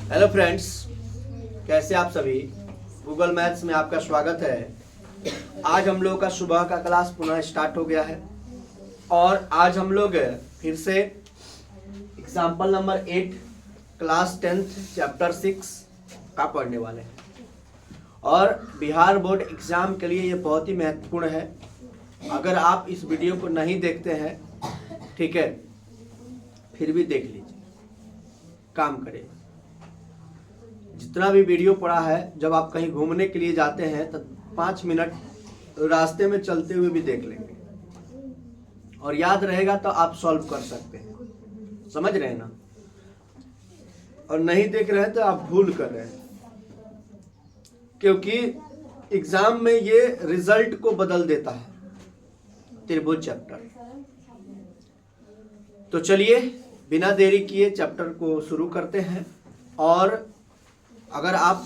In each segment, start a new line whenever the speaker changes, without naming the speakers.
Hello friends, कैसे आप सभी। गूगल मैथ्स में आपका स्वागत है। आज हम लोग का सुबह का क्लास पुनः स्टार्ट हो गया है और आज हम लोग फिर से example number 8 class 10th chapter 6 का पढ़ने वाले हैं। और बिहार बोर्ड एग्जाम के लिए ये बहुत ही महत्वपूर्ण है। अगर आप इस वीडियो को नहीं देखते हैं, ठीक है, फिर भी देख लीजिए, काम करेगा। जितना भी वीडियो पड़ा है, जब आप कहीं घूमने के लिए जाते हैं तो 5 मिनट रास्ते में चलते हुए भी देख लेंगे और याद रहेगा तो आप सॉल्व कर सकते हैं। समझ रहे हैं ना? और नहीं देख रहे हैं तो आप भूल कर रहे हैं, क्योंकि एग्जाम में ये रिजल्ट को बदल देता है, त्रिभुज चैप्टर। तो चलिए बिना देरी किए चैप्टर को शुरू करते हैं। और अगर आप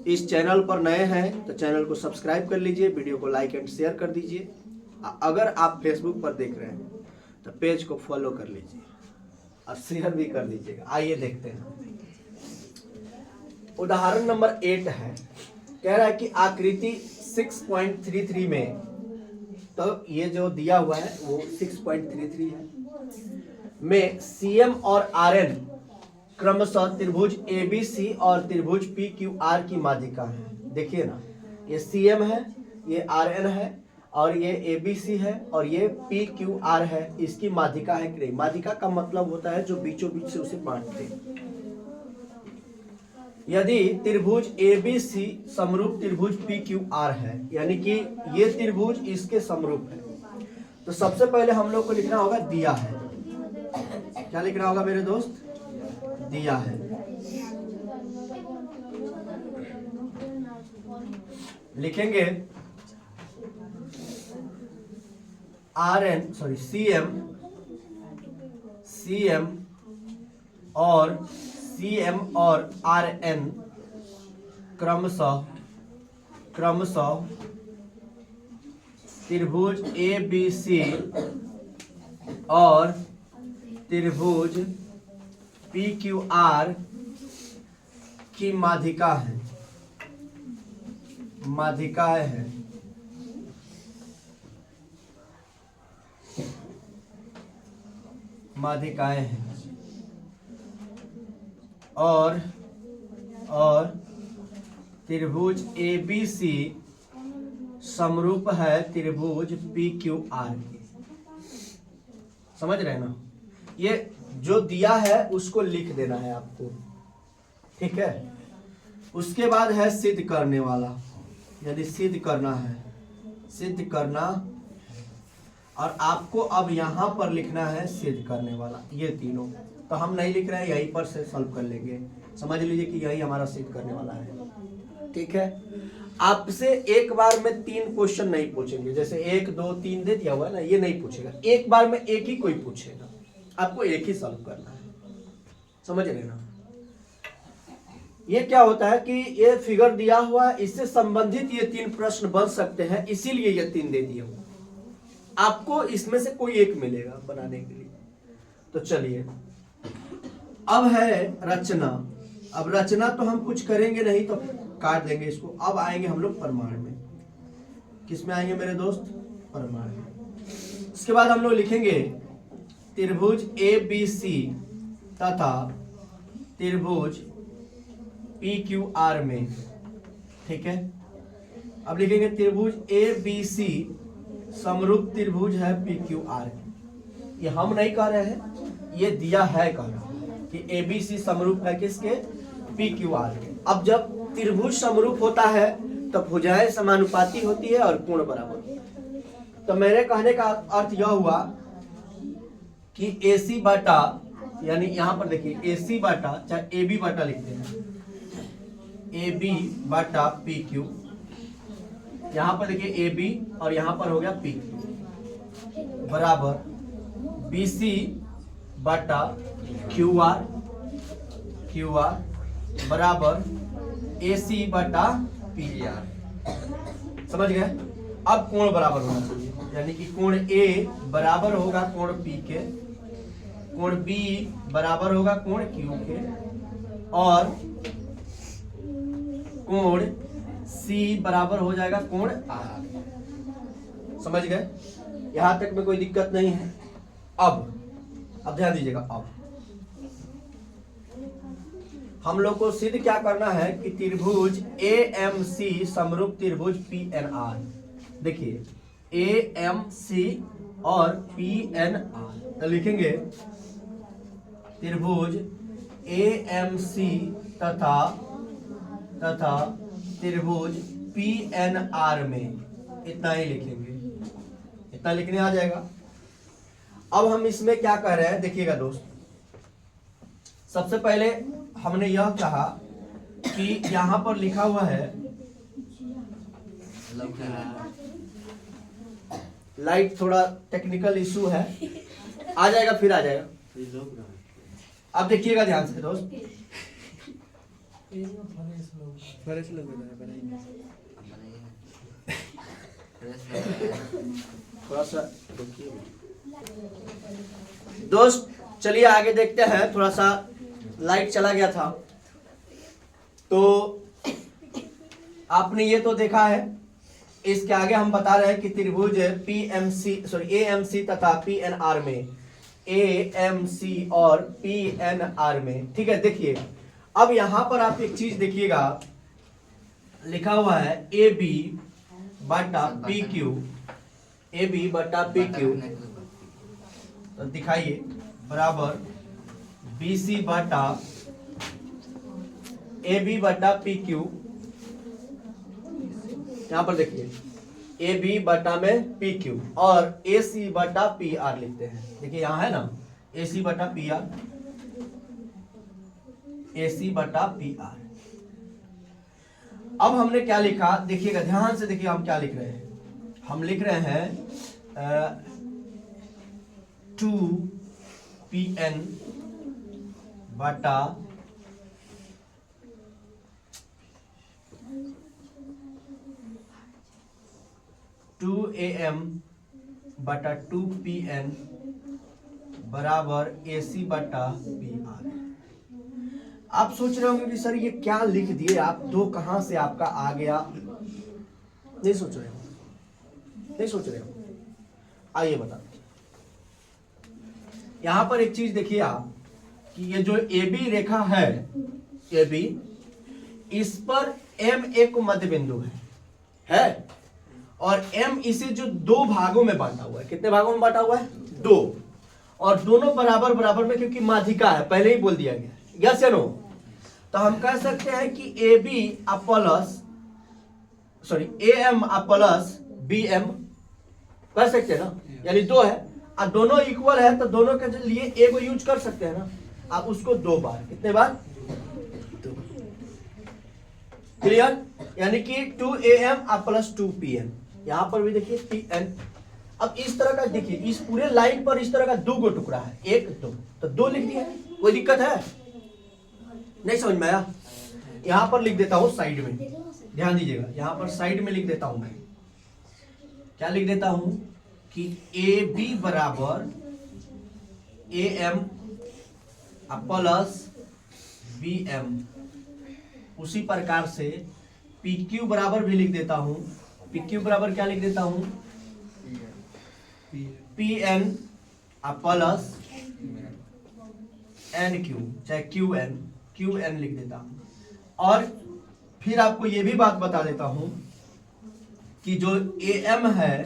इस चैनल पर नए हैं तो चैनल को सब्सक्राइब कर लीजिए, वीडियो को लाइक एंड शेयर कर दीजिए। अगर आप फेसबुक पर देख रहे हैं तो पेज को फॉलो कर लीजिए और शेयर भी कर दीजिएगा। आइए देखते हैं। उदाहरण नंबर 8 है, कह रहा है कि आकृति 6.33 में, तो ये जो दिया हुआ है वो 6.33 है, में CM और RN क्रमशः त्रिभुज ABC और त्रिभुज PQR की माध्यिका है। देखिए ना, ये CM है, ये RN है और ये ABC है और ये PQR है। इसकी माध्यिका है कि नहीं? माध्यिका का मतलब होता है जो बीचों बीच से उसे बांटते हैं। यदि त्रिभुज ABC समरूप त्रिभुज PQR है, यानी कि ये त्रिभुज इसके समरूप है, तो सबसे पहले हम लोग को लिखना होगा दिया है। क्या लिखना होगा मेरे दोस्त? दिया है। लिखेंगे CM और RN क्रमशः त्रिभुज ABC और त्रिभुज PQR की माध्यिकाएं हैं। और त्रिभुज ABC समरूप है त्रिभुज PQR की। समझ रहे हैं ना? ये जो दिया है उसको लिख देना है आपको, ठीक है। उसके बाद है सिद्ध करने वाला, यदि सिद्ध करना, और आपको अब यहां पर लिखना है सिद्ध करने वाला। ये तीनों तो हम नहीं लिख रहे हैं, यहीं पर से सॉल्व कर लेंगे। समझ लीजिए कि यही हमारा सिद्ध करने वाला है, ठीक है। आपसे एक बार में 3 क्वेश्चन नहीं पूछेंगे, जैसे 1 2 3 दे दिया हुआ है ना, ये नहीं पूछेगा। एक बार में एक ही कोई पूछेगा, आपको एक ही सॉल्व करना है। समझ रहे ना? ये क्या होता है कि ये फिगर दिया हुआ है, इससे संबंधित ये 3 प्रश्न बन सकते हैं, इसीलिए ये 3 दे दिए हुआ। आपको इसमें से कोई एक मिलेगा बनाने के लिए। तो चलिए, अब है रचना। अब रचना तो हम कुछ करेंगे नहीं, तो काट देंगे इसको। अब आएंगे हम लोग प्रमाण में। किस में आएंगे मेरे दोस्त? प्रमाण में। उसके बाद हम लोग लिखेंगे त्रिभुज ABC तथा त्रिभुज PQR में, ठीक है। अब लिखेंगे त्रिभुज ABC समरूप त्रिभुज है PQR। ये हम नहीं कह रहे हैं, ये दिया है कह रहा कि ABC समरूप है किसके? PQR के। अब जब त्रिभुज समरूप होता है तो भुजाएं समानुपाती होती है और कोण बराबर होता है। तो मेरे कहने का अर्थ यह हुआ कि AC बटा, यानी यहां पर देखिए AC बटा, चाहे AB बटा लिखते हैं, AB बटा PQ। यहां पर देखिए AB और यहां पर हो गया PQ बराबर BC बटा QR बराबर AC बटा PR। समझ गए? अब कोण बराबर होना चाहिए, यानी कि कोण A बराबर होगा कोण P के, कोण B बराबर होगा कोण Q के, और कोण C बराबर हो जाएगा कोण R। समझ गए? यहां तक में कोई दिक्कत नहीं है। अब ध्यान दीजिएगा। अब हम लोग को सिद्ध क्या करना है कि त्रिभुज AMC समरूप त्रिभुज PNR। देखिए AMC और PNR, तो लिखेंगे त्रिभुज AMC तथा त्रिभुज PNR में, इतना ही लिखेंगे, इतना लिखने आ जाएगा। अब हम इसमें क्या कर रहे हैं देखिएगा दोस्त। सबसे पहले हमने यह कहा कि यहां पर लिखा हुआ है, लाइट थोड़ा टेक्निकल इशू है, आ जाएगा, फिर आ जाएगा। अब देखिएगा ध्यान से दोस्त। थोड़ा सा दोस्त, चलिए आगे देखते हैं। थोड़ा सा लाइट चला गया था, तो आपने ये तो देखा है। इसके आगे हम बता रहे हैं कि त्रिभुज AMC तथा PNR में, AMC और PNR में, ठीक है। देखिए अब यहां पर आप एक चीज देखिएगा, लिखा हुआ है AB बटा PQ, AB बटा PQ, तो दिखाइए बराबर BC बटा AB बटा PQ। यहां पर देखिए AB बटा में PQ और AC बटा PR लिखते हैं। देखिए यहां है ना AC बटा PR, AC बटा PR। अब हमने क्या लिखा देखिएगा, ध्यान से देखिए हम क्या लिख रहे हैं। हम लिख रहे हैं 2PN बटा 2AM बटा 2PN बराबर AC बटा PR। आप सोच रहे होंगे कि सर ये क्या लिख दिए आप, दो कहां से आपका आ गया? नहीं सोच रहे हो, नहीं सोच रहे हो, आइए बता। यहां पर एक चीज देखिए आप कि ये जो AB रेखा है, AB, इस पर M एक मध्य बिंदु है और M इसे जो दो भागों में बांटा हुआ है। कितने भागों में बांटा हुआ है? दो, और दोनों बराबर बराबर में, क्योंकि माध्यिका है, पहले ही बोल दिया गया। यस या नो? तो हम कह सकते हैं कि AM प्लस BM कर सकते हैं ना, यानी दो है और दोनों इक्वल है, तो दोनों के लिए ए को यूज कर सकते हैं ना। आप उसको दो बार, कितने बार? दो। क्लियर? यानी कि 2AM प्लस 2PN। यहां पर भी देखिए PN। अब इस तरह का देखिए, इस पूरे लाइन पर इस तरह का दो गो टुकड़ा है, एक दो, तो दो लिख दिया। कोई दिक्कत है? नहीं समझ में आया? यहां पर लिख देता हूं साइड में, ध्यान दीजिएगा। यहां पर साइड में लिख देता हूं मैं, क्या लिख देता हूं कि AB बराबर AM प्लस BM। उसी प्रकार से PQ बराबर भी लिख देता हूं। PQ बराबर क्या लिख देता हूं? PN प्लस NQ, चाहे QN लिख देता हूं। और फिर आपको यह भी बात बता देता हूं कि जो AM है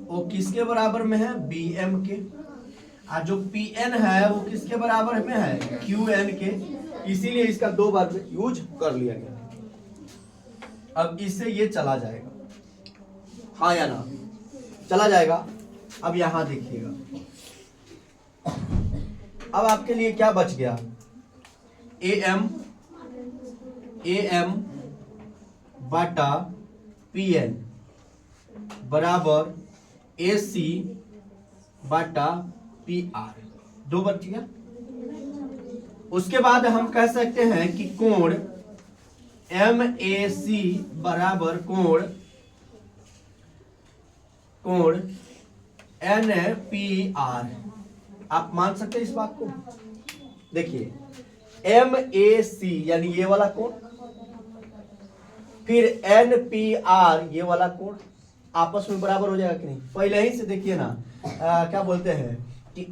वो किसके बराबर में है? BM के। और जो PN है वो किसके बराबर में है? QN के। इसीलिए इसका दो बार यूज कर लिया गया। अब इससे ये चला जाएगा, हाँ या ना? चला जाएगा। अब यहां देखिएगा, अब आपके लिए क्या बच गया? AM बटा PN बराबर AC बटा PR, दो बच गया। उसके बाद हम कह सकते हैं कि कोण MAC बराबर कोण NPR। आप मान सकते हैं इस बात को? देखिए MAC यानी ये वाला कोण, फिर NPR ये वाला कोण आपस में बराबर हो जाएगा कि नहीं? पहले ही से देखिए ना, क्या बोलते हैं कि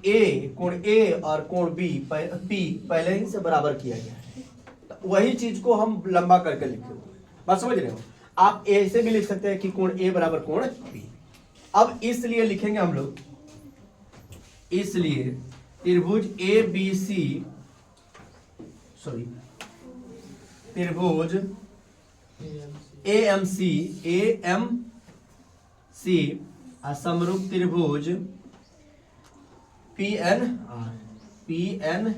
कोण A और कोण B पहले ही से बराबर किया गया है, तो वही चीज को हम लंबा करके लिखे। बात समझ रहे हो? आप ऐसे भी लिख सकते हैं कि कोण A बराबर कोण B। अब इसलिए लिखेंगे हम लोग, इसलिए त्रिभुज ABC, सॉरी त्रिभुज AMC समरूप त्रिभुज PNR।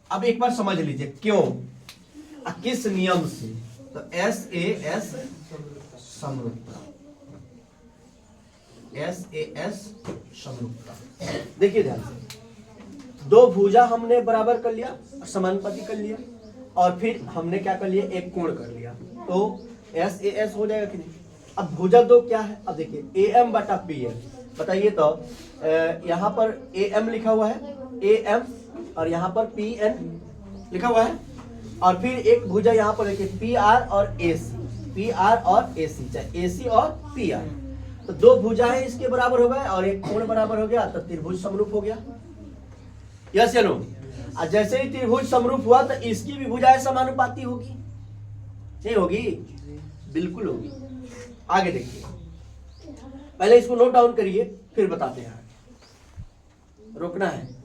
अब एक बार समझ लीजिए क्यों, किस नियम से? तो SAS समरूपता, SAS समरूपता। देखिए ध्यान से, दो भुजा हमने बराबर कर लिया, समानुपाती कर लिया, और फिर हमने क्या कर लिया, एक कोण कर लिया, तो SAS हो जाएगा कि नहीं? अब भुजा दो क्या है? अब देखिए AM बटा PN, बताइए तो, यहाँ पर AM लिखा हुआ है, AM, और यहाँ पर PN लिखा हुआ है, और फिर एक भुजा यहाँ पर देखिए PR और AC, चाहे AC और PR, तो दो भुजाएं इसके बराबर हो गए और एक कोण बराबर हो गया, तो त्रिभुज समरूप हो गया। यस या नो? और जैसे ही त्रिभुज समरूप हुआ तो इसकी भी भुजाएं समानुपाती होगी, नहीं होगी? बिल्कुल होगी। आगे देखिए, पहले इसको नोट डाउन करिए फिर बताते हैं, रोकना है।